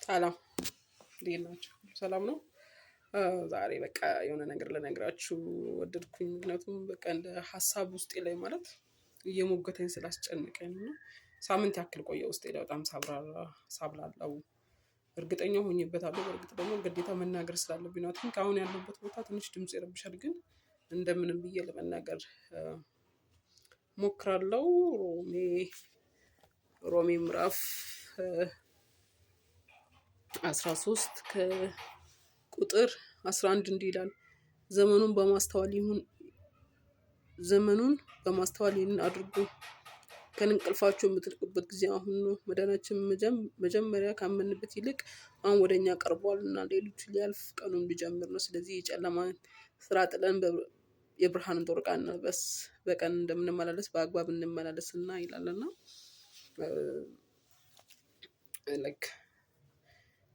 ሰላም እንዴት ናችሁ? ሰላም ነው። ዛሬ በቃ የሆነ ነገር ልነግራችሁ ወደድኩኝ። ምክንያቱም በቃ እንደ ሀሳብ ውስጤ ላይ ማለት እየሞገተኝ ስላስጨነቀኝ ነው። ሳምንት ያክል ቆየ ውስጤ ላይ በጣም ሳብላላው እርግጠኛ ሆኜበታለሁ። በእርግጥ ደግሞ ግዴታ መናገር ስላለብኝ ነው። አሁን ያለሁበት ቦታ ትንሽ ድምጽ ይረብሻል፣ ግን እንደምንም ብዬ ለመናገር ሞክራለሁ። ሮሜ ምዕራፍ 13 ከቁጥር 11 እንዲህ ይላል፣ ዘመኑን በማስተዋል ይህንን አድርጉ። ከእንቅልፋችሁ የምትነቁበት ጊዜ አሁን ነው። መዳናችን መጀመሪያ ካመንበት ይልቅ አሁን ወደ እኛ ቀርቧል እና ሌሊቱ ሊያልፍ ቀኑን ሊጀምር ነው። ስለዚህ የጨለማን ስራ ጥለን የብርሃንን ጦር ዕቃ እንልበስ። በቀን እንደምንመላለስ በአግባብ እንመላለስና ይላልና ልክ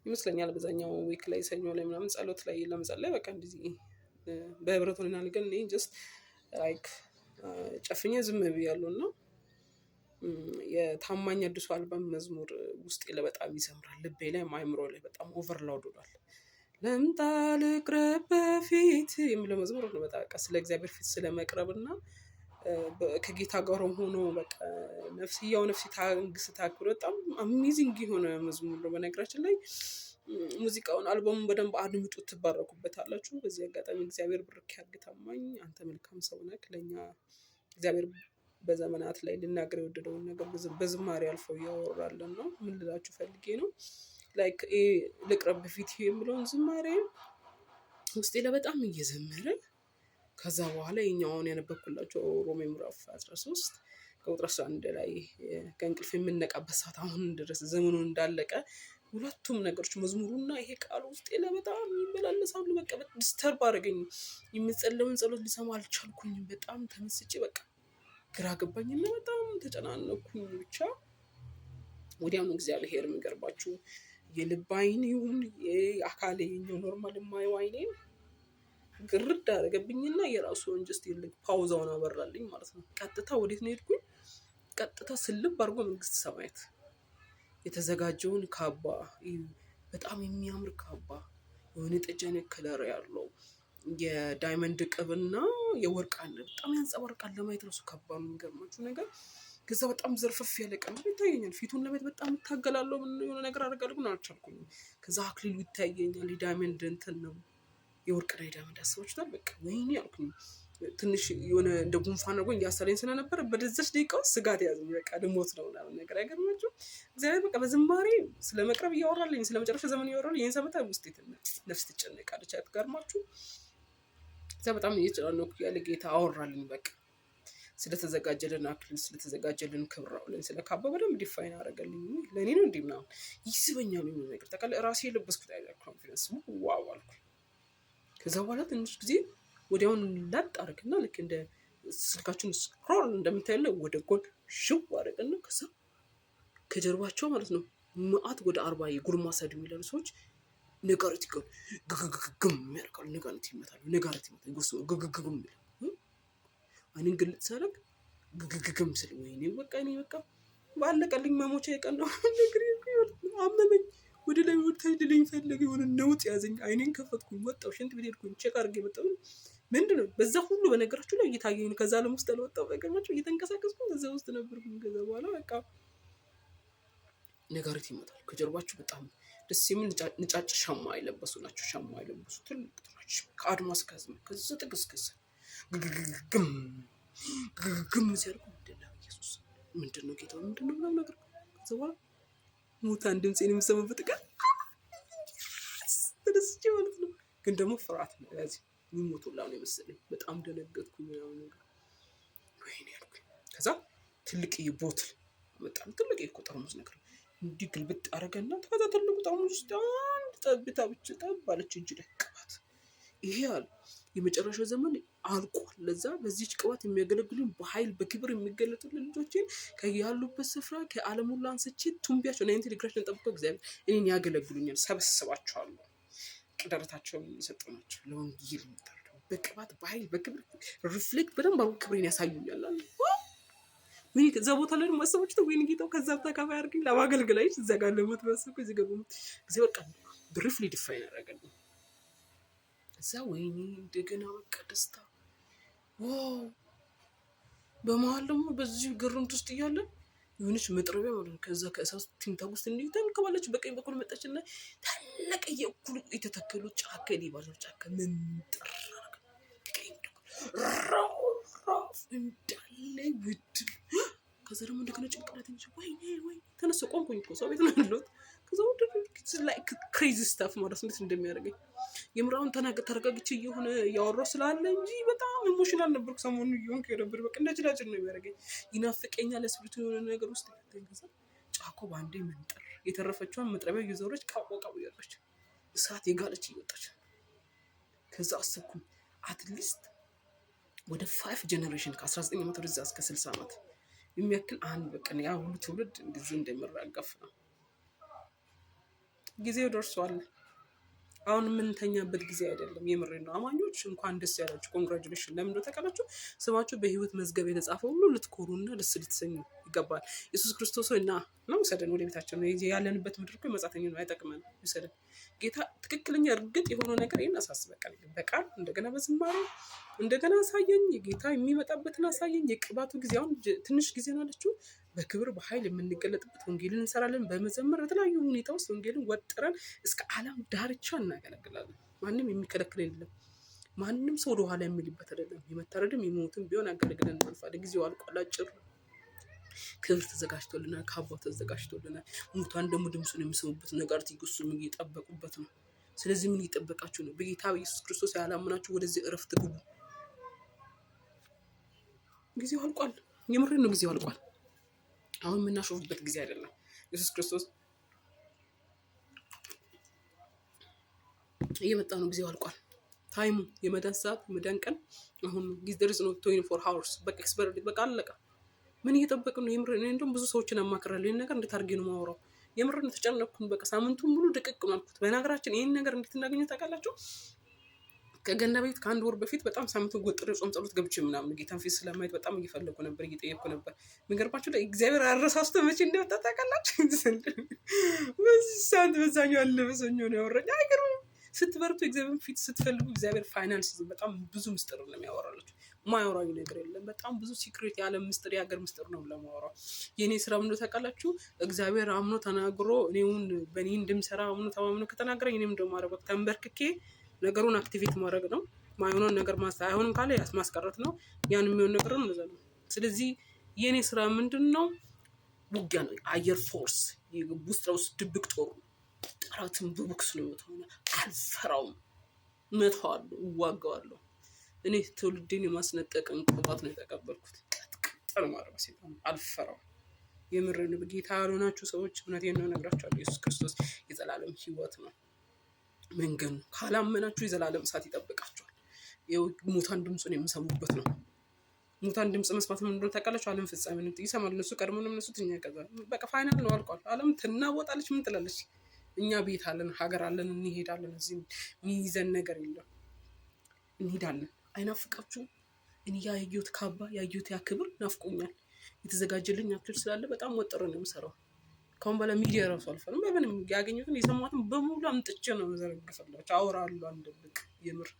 ይመስለኛል በዛኛው ዊክ ላይ ሰኞ ላይ ምናምን ጸሎት ላይ ለመጸለይ በቃ እንደዚህ በህብረት ሆነናል። ግን እኔ ጀስት ላይክ ጨፍኜ ዝም ብያለሁ እና የታማኝ አዲሱ አልበም መዝሙር ውስጤ ላይ በጣም ይዘምራል። ልቤ ላይ አእምሮ ላይ በጣም ኦቨርላውድ ሆኗል። ልምጣ ልቅረብ በፊት የሚለው መዝሙር ነው። በቃ ስለ እግዚአብሔር ፊት ስለመቅረብ እና ከጌታ ጋር ሆኖ በቃ ነፍስያው ነፍሲ ታክብር በጣም አሜዚንግ የሆነ መዝሙር ነው። በነገራችን ላይ ሙዚቃውን አልበሙን በደንብ አድምጡት፣ ትባረኩበታላችሁ። በዚህ አጋጣሚ እግዚአብሔር ብርክ ያርግ። ታማኝ አንተ መልካም ሰው ነህ። ለእኛ እግዚአብሔር በዘመናት ላይ ልናገር የወደደውን ነገር በዝማሬ አልፈው እያወራለን ነው። ምን ልላችሁ ፈልጌ ነው፣ ላይክ ልቅረብ በፊት የሚለውን ዝማሬ ውስጤ ላይ በጣም እየዘመረ ከዛ በኋላ የኛውን ያነበብኩላቸው ሮሜ ምዕራፍ 13 ከቁጥር 11 ላይ ከእንቅልፍ የምንነቃበት ሰዓት አሁን ድረስ ዘመኑን እንዳለቀ ሁለቱም ነገሮች መዝሙሩና ይሄ ቃል ውስጤ ላይ በጣም ይመላለሳሉ። በቃ ዲስተርብ አደረገኝ። የምጸለውን ጸሎት ሊሰማ አልቻልኩኝም። በጣም ተመስጬ በቃ ግራ ገባኝና በጣም ተጨናነኩኝ። ብቻ ወዲያውኑ እግዚአብሔር የሚገርባችሁ የልብ አይን ይሁን የአካሌ የኛው ኖርማል የማየው አይኔን ግርድ አደረገብኝና የራሱን ጀስት ይልቅ ፓውዛውን አበራልኝ ማለት ነው። ቀጥታ ወዴት ነው ሄድኩኝ? ቀጥታ ስልብ አድርጎ መንግስት ሰማያት የተዘጋጀውን ካባ፣ በጣም የሚያምር ካባ የሆነ ጠጅ አይነት ከለር ያለው የዳይመንድ ቅብና የወርቅ አለ በጣም ያንጸባርቃል። ለማየት ራሱ ካባ ነው። የሚገርማችሁ ነገር ከዛ በጣም ዘርፈፍ ያለ ቀለም ይታየኛል። ፊቱን ለማየት በጣም እታገላለሁ። ምን የሆነ ነገር አደርጋለሁ ግን አልቻልኩም። ከዛ አክሊሉ ይታየኛል። የዳይመንድ እንትን ነው የወርቅ ላይ ዳይመንድ አስባችሁታል? በቃ ወይኔ አልኩኝ። ትንሽ የሆነ እንደ ጉንፋን አድርጎኝ እያሰለኝ ስለነበረ በደዛች ደቂቃ ውስጥ ስጋት ያዘኝ። በቃ ልሞት ነው ምናምን ነገር አይገርማችሁም? እግዚአብሔር በቃ በዝማሬ ስለመቅረብ እያወራልኝ፣ ስለመጨረሻ ዘመን እያወራልኝ ይህን ሰመታ ውስጥ ነፍስ ትጨነቃለች። አትገርማችሁ? እዛ በጣም እየተጨናነኩ ያለ ጌታ አወራልኝ። በቃ ስለተዘጋጀልን አክሊል፣ ስለተዘጋጀልን ክብር አውለን ስለ ካባ በደንብ ዲፋይን አደረገልኝ። ለእኔ ነው እንዲህ ምናምን ይስበኛል የሚሆን ነገር ታውቃለህ። ራሴ የለበስኩት አይነት ኮንፊደንስ ዋው አልኩኝ። ከዛ በኋላ ትንሽ ጊዜ ወዲያውን ላጥ አደረግና ልክ እንደ ስልካችን ስክሮል እንደምታየው ወደ ጎን ሽው አደረግና ከዛ ከጀርባቸው ማለት ነው መዓት ወደ 40 የጉርማሳ ዕድሜ ያሉ ሰዎች ነጋሪት ግግግም ያደርጋሉ። ነጋሪት ይመታሉ። ግግግም አይኔን ግልጥ ሳደርግ ግግግም ስል ወይኔ በቃ እኔ በቃ ባለቀልኝ መሞቻ የቀን ነው። አመመኝ። ወደ ላይ ወጥተህ ልልኝ ፈለገ። የሆነ ነውጥ ያዘኝ። አይኔን ከፈትኩኝ፣ ወጣሁ፣ ሽንት ቤት ሄድኩኝ፣ ቼክ አድርጌ መጣሁ። ምንድነው በዛ ሁሉ በነገራችሁ ላይ እየታየኝ ከዛ ዓለም ውስጥ አልወጣሁ። ነገርማችሁ እየተንቀሳቀስኩ እዛ ውስጥ ነበርኩኝ። ከዛ በኋላ በቃ ነጋሪት ይመጣል ከጀርባችሁ። በጣም ደስ የሚል ነጫጭ ሻማ የለበሱ ናቸው። ሻማ የለበሱ ትልቅ ናቸው። ከአድማስ ከዛ ጥቅስ ግግም ሲያደርጉ ምንድነው ኢየሱስ ምንድነው ጌታ ምንድነው ምናምን ነገር ከዛ በኋላ ሙታን ድምፄን የምሰማበት ቀን ተደስቼ ማለት ነው። ግን ደግሞ ፍርሃት ነው ያዘኝ። የሚሞቱላ ነው የመሰለኝ። በጣም ደነገጥኩኝ ምናምን ነገር ወይኔ ያልኩኝ። ከዛ ትልቅ ቦትል በጣም ትልቅ ጠርሙስ ነገር እንዲህ ግልብጥ አደረገና ከዛ ትልቁ ጠርሙስ ውስጥ አንድ ጠብታ ብቻ ጠብ አለች እንጂ ቅባት። ይሄ አለ የመጨረሻው ዘመን አልቋል። ለዛ በዚህች ቅባት የሚያገለግሉኝ በኃይል በክብር የሚገለጡልን ልጆችን ከያሉበት ስፍራ ከዓለም ሁሉ አንስቼ ቱምቢያቸው 90 ዲግሪዎችን ጠብቀው እግዚአብሔር እኔን ያገለግሉኛል። ሰበስባቸዋለሁ። ቅደረታቸውን እየሰጡ ናቸው። ለወንጌል ይመጣሉ። በቅባት በኃይል በክብር ሪፍሌክት በደንብ አድርጎ ክብሬን ያሳዩኛል። ምን ከዛ ቦታ ላይ ማሰቦች ነው ወይን ጌታው ከዛ ተካፋይ አድርገኝ ለማገልገላይሽ እዛ ጋር ለምትበስኩ እዚህ ገቡ ጊዜ በቃ ብሪፍሊ ዲፋይን ያደረገልኝ እዛ ወይኔ እንደገና በቃ ደስታ ዋው። በመሀል ደግሞ በዚህ ግርምት ውስጥ እያለን የሆነች መጥረቢያ ማለት ነው ከዛ ከእሳት ቲንታግ ውስጥ እንዲህ ተንከባለች በቀኝ በኩል መጣችና ታላቅ የእኩል የተተከሉ ጫካ ሊባለው ጫካ ምንጥር ቀኝ እንዳለ ውድ ከዛ ደግሞ እንደገና ጭንቅላት እንጂ ወይ ተነስቶ ቆምኩኝ እኮ ሰው ቤት ነው ያለሁት። ከዛ ወደ ላይክ ክሬዚ ስታፍ ማለት እንዴት እንደሚያደርገኝ የምራውን ተረጋግቼ እየሆነ ያወራው ስላለ እንጂ በጣም ኢሞሽናል ነበርኩ። ሰሞኑን እየሆንኩ ነበር በቃ እንደ ጅላጭን ነው የሚያደርገኝ። ይናፍቀኛል ለስብቱ የሆነ ነገር ውስጥ ከተንገዛ ጫኮ ባንዴ መንጠር የተረፈችዋን መጥረቢያ እየዞረች ቃቆቃው ያለች እሳት የጋለች እየወጣች ከዛ አሰብኩኝ አትሊስት ወደ 5 ጀነሬሽን ከ19 ዓመት ወደዛ እስከ 60 ዓመት የሚያክል አንድ በቀን ያ ሁሉ ትውልድ እንደዚህ እንደምራገፍ ነው። ጊዜው ደርሷል። አሁን የምንተኛበት ጊዜ አይደለም። የምሬን ነው። አማኞች እንኳን ደስ ያላችሁ ኮንግራጁሌሽን። ለምን እንደው ተቀላችሁ ስማችሁ በህይወት መዝገብ የተጻፈው ሁሉ ልትኮሩና ደስ ልትሰኙ ይገባል። ኢየሱስ ክርስቶስ ሆይና ነው ውሰደን ወደ ቤታችን ነው ያለንበት ምድር እኮ መጻተኛ ነው አይጠቅመን ውሰደን ጌታ። ትክክለኛ እርግጥ የሆነው ነገር ይሄን አሳስበቃል። በቃል እንደገና በዝማሬ እንደገና አሳየኝ የጌታ የሚመጣበትን አሳየኝ። የቅባቱ ጊዜ አሁን ትንሽ ጊዜ ነው አለችው። በክብር በኃይል የምንገለጥበት ወንጌልን እንሰራለን። በመዘመር በተለያዩ ሁኔታ ውስጥ ወንጌልን ወጥረን እስከ ዓለም ዳርቻ እናገለግላለን። ማንም የሚከለክል የለም። ማንም ሰው ወደ ኋላ የሚልበት አይደለም። የመታረድም የሞትም ቢሆን አገልግለን እናልፋለን። ጊዜው አልቋል። አጭር ክብር ተዘጋጅቶልናል። ካባ ተዘጋጅቶልናል። ሙታን ደግሞ ድምፁን የሚሰሙበት ነገር ትጉሱም እየጠበቁበት ነው። ስለዚህ ምን እየጠበቃችሁ ነው? በጌታ በኢየሱስ ክርስቶስ ያላመናችሁ ወደዚህ እረፍት ግቡ። ጊዜው አልቋል። የምሬን ነው። ጊዜው አልቋል። አሁን የምናሾፍበት ጊዜ አይደለም። ኢየሱስ ክርስቶስ እየመጣ ነው። ጊዜው አልቋል። ታይሙ የመዳን ሰዓት የመዳን ቀን አሁን there is no 24 hours በቃ ኤክስፐርት በቃ አለቀ። ምን እየጠበቅን ነው? የምር እኔ እንደውም ብዙ ሰዎችን አማክራለሁ። ይሄን ነገር እንዴት አድርጌ ነው የማወራው? የምር ነው ተጨነቅኩኝ። በቃ ሳምንቱን ሙሉ ድቅቅ ነው አልኩት። በነገራችን ይሄን ነገር እንዴት እንዳገኘው ታውቃላችሁ? ከገና ቤት ከአንድ ወር በፊት በጣም ሳምንቱን ጎጥሬ ጾም ጸሎት ገብቼ ምናምን ጌታን ፊት ስለማየት በጣም እየፈለኩ ነበር፣ እየጠየቅኩ ነበር። የሚገርማችሁ እግዚአብሔር አረሳስቶ መቼ እንደወጣ ታውቃላችሁ? በዚህ ሰዓት በዛኛው ያለበሰኛው ነው ያወራኝ። አይገርምም? ስትበርቱ እግዚአብሔር ፊት ስትፈልጉ እግዚአብሔር ፋይናንስ በጣም ብዙ ምስጢር ነው የሚያወራላችሁ። ማያወራኝ ነገር የለም። በጣም ብዙ ሲክሬት የዓለም ምስጢር የሀገር ምስጢር ነው ለማወራው። የኔ ስራ ምን ታውቃላችሁ? እግዚአብሔር አምኖ ተናግሮ እኔውን በእኔ እንደምሰራ አምኖ ተማምኖ ከተናገረኝ እኔም እንደማረግ ተንበርክኬ ነገሩን አክቲቬት ማድረግ ነው። ማይሆነውን ነገር አይሆንም ካለ ማስቀረት ነው። ያን የሚሆን ነገር ነው እንደዛ ነው። ስለዚህ የኔ ስራ ምንድነው? ውጊያ ነው። አየር ፎርስ ውስጥ ድብቅ ጦር ጠላትን በቦክስ ነው የምትሆነው። አልፈራውም፣ እመታዋለሁ፣ እዋጋዋለሁ። እኔ ትውልድን የማስነጠቅን ቅባት ነው የተቀበልኩት። ቀጥቀጥ ማድረግ ሲሆን አልፈራውም። የምርን በጌታ ያልሆናችሁ ሰዎች እውነቴን ነው እነግራችኋለሁ። ኢየሱስ ክርስቶስ የዘላለም ሕይወት ነው መንገድ ነው። ካላመናችሁ የዘላለም እሳት ይጠብቃችኋል። ሙታን ድምፁን የሚሰሙበት ነው። ሙታን ድምፅ መስማት ምን እንደሆነ ታውቃላችሁ? ዓለም ፍጻሜ ነው ይሰማል። እነሱ ቀድሞ ነው እነሱ ትኛ ከዛ በቃ ፋይናል ነው አልቋል። ዓለም ትናወጣለች። ምን ትላለች? እኛ ቤት አለን፣ ሀገር አለን፣ እንሄዳለን። እዚህ የሚይዘን ነገር የለም። እንሄዳለን። አይናፍቃችሁም? እኔ ያየሁት ካባ ያየሁት ያ ክብር ናፍቆኛል። የተዘጋጀልኝ አክል ስላለ በጣም ወጥሮ ነው የምሰራው። ካሁን በኋላ ሚዲያ ራሱ አልፈርም። በምንም ያገኙትን የሰማሁትን በሙሉ አምጥቼ ነው ዘረግፈላቸው። አወራለሁ አንደብቅ። የምር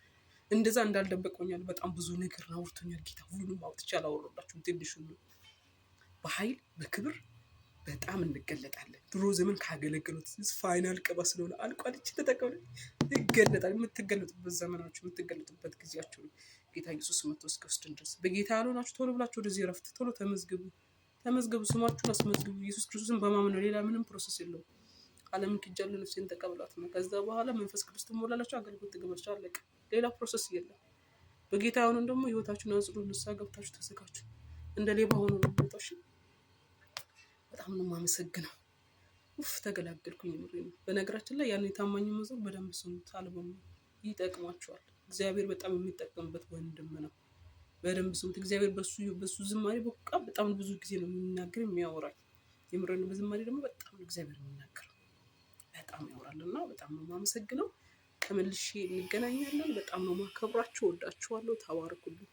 እንደዛ እንዳልደበቀኛል። በጣም ብዙ ነገር አውርቶኛል ጌታ። ሁሉንም አውጥቼ አላወራላችሁም። ትንሹ ነው። በኃይል በክብር በጣም እንገለጣለን። ድሮ ዘመን ካገለገሉት ፋይናል ቅባ ስለሆነ አልቋል። እቺ ተጠቀሙ። ይገለጣል። የምትገለጡበት ዘመናችሁ፣ የምትገለጡበት ጊዜያችሁ ነው። ጌታ ኢየሱስ መጥቶ እስኪወስደን ድረስ በጌታ ያልሆናችሁ ቶሎ ብላችሁ ወደዚህ እረፍት ቶሎ ተመዝግቡ። ስማችሁን አስመዝግቡ። ኢየሱስ ክርስቶስን በማመን ነው። ሌላ ምንም ፕሮሰስ የለውም። ዓለምን ክጃለሁ፣ ነፍሴን ተቀበሏት ነው። ከዛ በኋላ መንፈስ ቅዱስ ትሞላላችሁ፣ አገልግሎት ትገባላችሁ። አለቀ። ሌላ ፕሮሰስ የለም። በጌታ ያልሆነን ደግሞ ህይወታችሁን አንጽሩ፣ ንስሐ ገብታችሁ ተዘጋጁ። እንደ ሌባ ሆኖ ነው የሚወጣው። በጣም ነው የማመሰግነው። ተገላገልኩኝ። ነው በነገራችን ላይ ያን የታማኝ መዝሙር በደንብ ስሙት። አልበሙ ይጠቅማችኋል። እግዚአብሔር በጣም የሚጠቀምበት ወንድም ነው። በደንብ ስሙት። እግዚአብሔር በሱ ዝማሬ በጣም ብዙ ጊዜ ነው የሚናገር የሚያወራኝ። የምረን በዝማሬ ደግሞ በጣም እግዚአብሔር የሚናገር በጣም ያወራልና በጣም ነው የማመሰግነው። ተመልሼ እንገናኛለን። በጣም ነው ማከብራችሁ። ወዳችኋለሁ። ተባረኩልኝ።